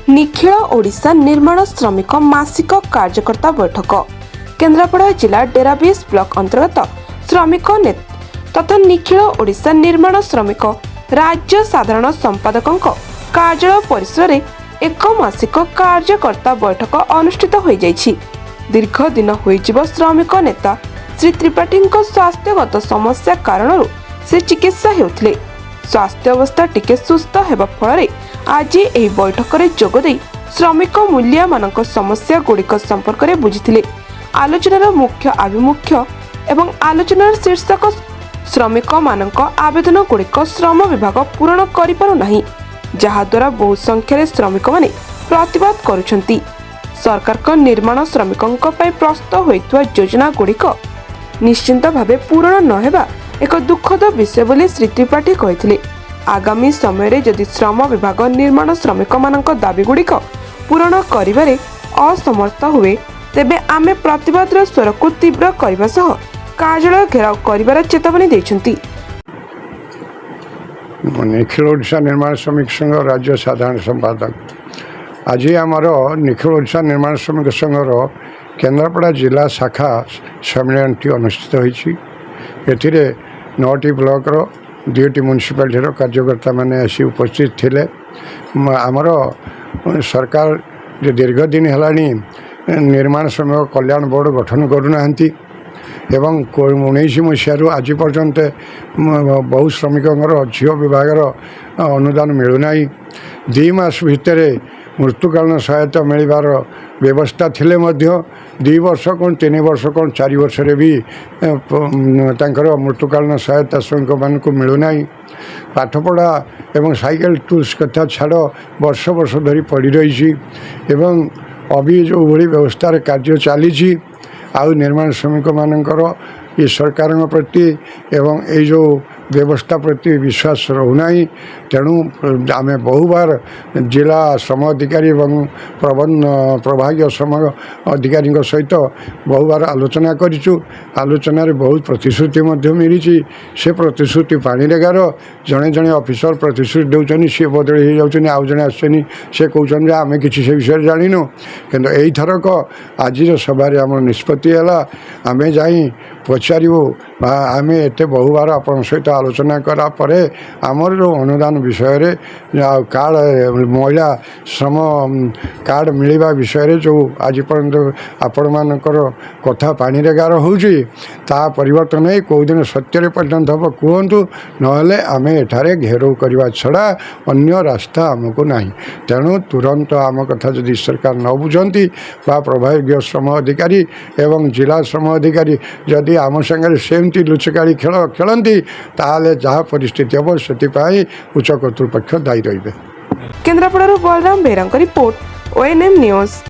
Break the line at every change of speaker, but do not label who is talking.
निखिल ओडिशा निर्माण श्रमिक मासिक कार्यकर्ता बैठक केन्द्रापड़ा जिला डेराबीस ब्लॉक अंतर्गत श्रमिक तथा निखिल ओडिशा निर्माण श्रमिक राज्य साधारण संपादकों कार्यालय परिसर में एक मासिक कार्यकर्ता बैठक अनुष्ठित हो जाइछि। दीर्घ दिन होइजिबो श्रमिक नेता श्री त्रिपाठी स्वास्थ्यगत समस्या कारण से चिकित्सा हेउथिले। स्वास्थ्य अवस्था टिके सुस्थ हेबा फल आज एही बैठक रे जोगदेई श्रमिक मूल्य मानक समस्या गुड़िक संपर्क में बुझिथिले। आलोचनार मुख्य आभिमुख्य एवं आलोचनार शीर्षक श्रमिक मानक आवेदन गुड़िक श्रम विभाग पूरण करि पारु नाही, जहा द्वारा बहु संख्यार श्रमिक माने प्रतिवाद करुछंती। सरकार को निर्माण श्रमिकों पई प्रस्तुत होइतवा योजना गुड़िक निश्चिंत भावे पूरण न हेबा एक दुखद विषय बोली श्री त्रिपाठी कहिथिले। आगामी समय रे यदि श्रम विभाग निर्माण श्रमिक मानक दाबी गुड़िक पूरण करिबारे असमर्थ हुए तेबे आमे प्रतिवाद स्वर को तीव्र करबा सह कार्यालय घेराव करिबार चेतावनी दैछंती।
निखिल ओडिशा निर्माण श्रमिक संघ राज्य साधारण संपादक आज आमर निखिल ओडिशा निर्माण श्रमिक संघर केन्द्रापड़ा जिला शाखा सम्मेलन अनुष्ठित होइछि। एथिरे 9टी ब्लॉकर 2टी म्युनिसिपालिटीर कार्यकर्ता माने आसी उपस्थित थिले। आमर सरकार जो दीर्घ दिन हेलानी निर्माण श्रमिक कल्याण बोर्ड गठन करूनाहांती एवं 19 मसीह आज पर्यंत बहु श्रमिकों झील विभाग अनुदान मिलूना। 2 मास भितर मृत्युकालीन सहायता मिलबार व्यवस्था थिले मध्य 2 वर्ष कौन 3 वर्ष कौन 4 वर्ष भी मृत्युकालीन सहायता श्रमिक मान को मिलूना। पाठपढ़ा एवं साइकेल टूल्स कथा छाड़ वर्ष वर्ष धरी पड़ रही एवं अभी जो भली व्यवस्था कार्य चली आउ निर्माण श्रमिक मानकर ये सरकार प्रति एवं ये जो व्यवस्था प्रति विश्वास रोना। तेणु आम बहु बार जिला श्रम अधिकारी एवं प्रभाग श्रम अधिकारी सहित बहु बार आलोचना करूँ। आलोचन बहुत प्रतिश्रुति मिली से प्रतिश्रुति पानी गार जड़े जड़े ऑफिसर प्रतिश्रुति दौरान सी बदल हो जाऊँ आउ जड़े आसनी से कहते आम कि से विषय जानू कि यही थरक आज सभार आम निष्पत्ति है आम जा पचारू आम एत बहु बार आप सहित आलोचना करा परे आमर जो अनुदान विषय रे कार्ड महिला श्रम कार्ड मिलवा विषय जो आज पर्यंत आपण मानकर कथा पानी रे गार होउची ता परिवर्तन नहीं कौ दिन सत्य पर्यंत हम कहतु नहले आम एठारे घेराव करवा छड़ा अन्य रास्ता आमको नहीं। तेणु तुरंत आम कथा जदि सरकार न बुझंती बा प्रभाग श्रम अधिकारी एवं जिला श्रम अधिकारी जदि आम संगे सेमती लुचकाड़ी खेल खेलती ताले जहाँ परिस्थिति हम से उच्च कर्तृपक्ष दायी रही।
Kendrapara Balram Behera report ONM news.